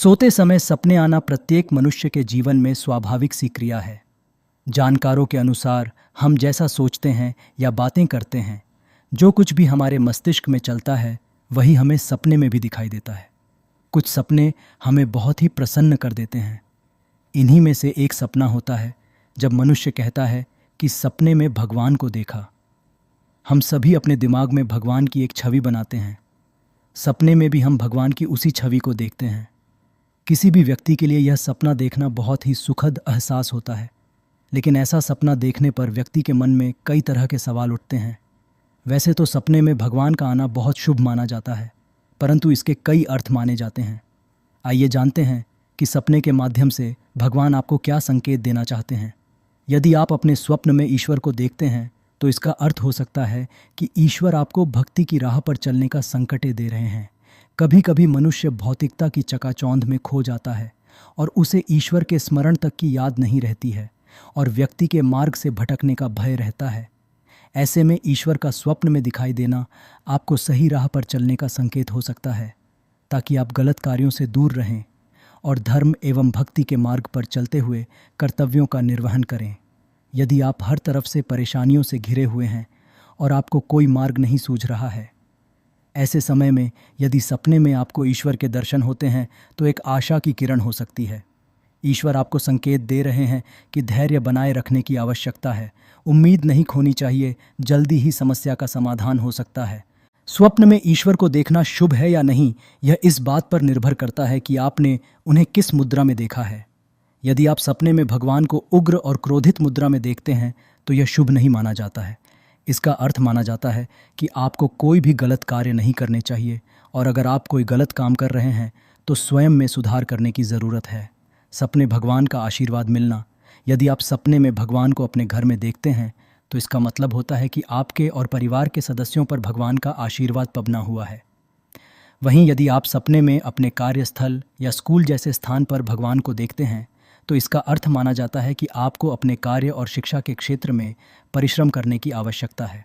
सोते समय सपने आना प्रत्येक मनुष्य के जीवन में स्वाभाविक सी क्रिया है। जानकारों के अनुसार हम जैसा सोचते हैं या बातें करते हैं, जो कुछ भी हमारे मस्तिष्क में चलता है वही हमें सपने में भी दिखाई देता है। कुछ सपने हमें बहुत ही प्रसन्न कर देते हैं। इन्हीं में से एक सपना होता है जब मनुष्य कहता है कि सपने में भगवान को देखा। हम सभी अपने दिमाग में भगवान की एक छवि बनाते हैं। सपने में भी हम भगवान की उसी छवि को देखते हैं। किसी भी व्यक्ति के लिए यह सपना देखना बहुत ही सुखद एहसास होता है, लेकिन ऐसा सपना देखने पर व्यक्ति के मन में कई तरह के सवाल उठते हैं। वैसे तो सपने में भगवान का आना बहुत शुभ माना जाता है, परंतु इसके कई अर्थ माने जाते हैं। आइए जानते हैं कि सपने के माध्यम से भगवान आपको क्या संकेत देना चाहते हैं। यदि आप अपने स्वप्न में ईश्वर को देखते हैं तो इसका अर्थ हो सकता है कि ईश्वर आपको भक्ति की राह पर चलने का संकेत दे रहे हैं। कभी कभी मनुष्य भौतिकता की चकाचौंध में खो जाता है और उसे ईश्वर के स्मरण तक की याद नहीं रहती है और व्यक्ति के मार्ग से भटकने का भय रहता है। ऐसे में ईश्वर का स्वप्न में दिखाई देना आपको सही राह पर चलने का संकेत हो सकता है, ताकि आप गलत कार्यों से दूर रहें और धर्म एवं भक्ति के मार्ग पर चलते हुए कर्तव्यों का निर्वहन करें। यदि आप हर तरफ से परेशानियों से घिरे हुए हैं और आपको कोई मार्ग नहीं सूझ रहा है, ऐसे समय में यदि सपने में आपको ईश्वर के दर्शन होते हैं तो एक आशा की किरण हो सकती है। ईश्वर आपको संकेत दे रहे हैं कि धैर्य बनाए रखने की आवश्यकता है। उम्मीद नहीं खोनी चाहिए, जल्दी ही समस्या का समाधान हो सकता है। स्वप्न में ईश्वर को देखना शुभ है या नहीं, यह इस बात पर निर्भर करता है कि आपने उन्हें किस मुद्रा में देखा है। यदि आप सपने में भगवान को उग्र और क्रोधित मुद्रा में देखते हैं तो यह शुभ नहीं माना जाता है। इसका अर्थ माना जाता है कि आपको कोई भी गलत कार्य नहीं करने चाहिए, और अगर आप कोई गलत काम कर रहे हैं तो स्वयं में सुधार करने की ज़रूरत है। सपने भगवान का आशीर्वाद मिलना। यदि आप सपने में भगवान को अपने घर में देखते हैं तो इसका मतलब होता है कि आपके और परिवार के सदस्यों पर भगवान का आशीर्वाद पबना हुआ है। वहीं यदि आप सपने में अपने कार्यस्थल या स्कूल जैसे स्थान पर भगवान को देखते हैं तो इसका अर्थ माना जाता है कि आपको अपने कार्य और शिक्षा के क्षेत्र में परिश्रम करने की आवश्यकता है।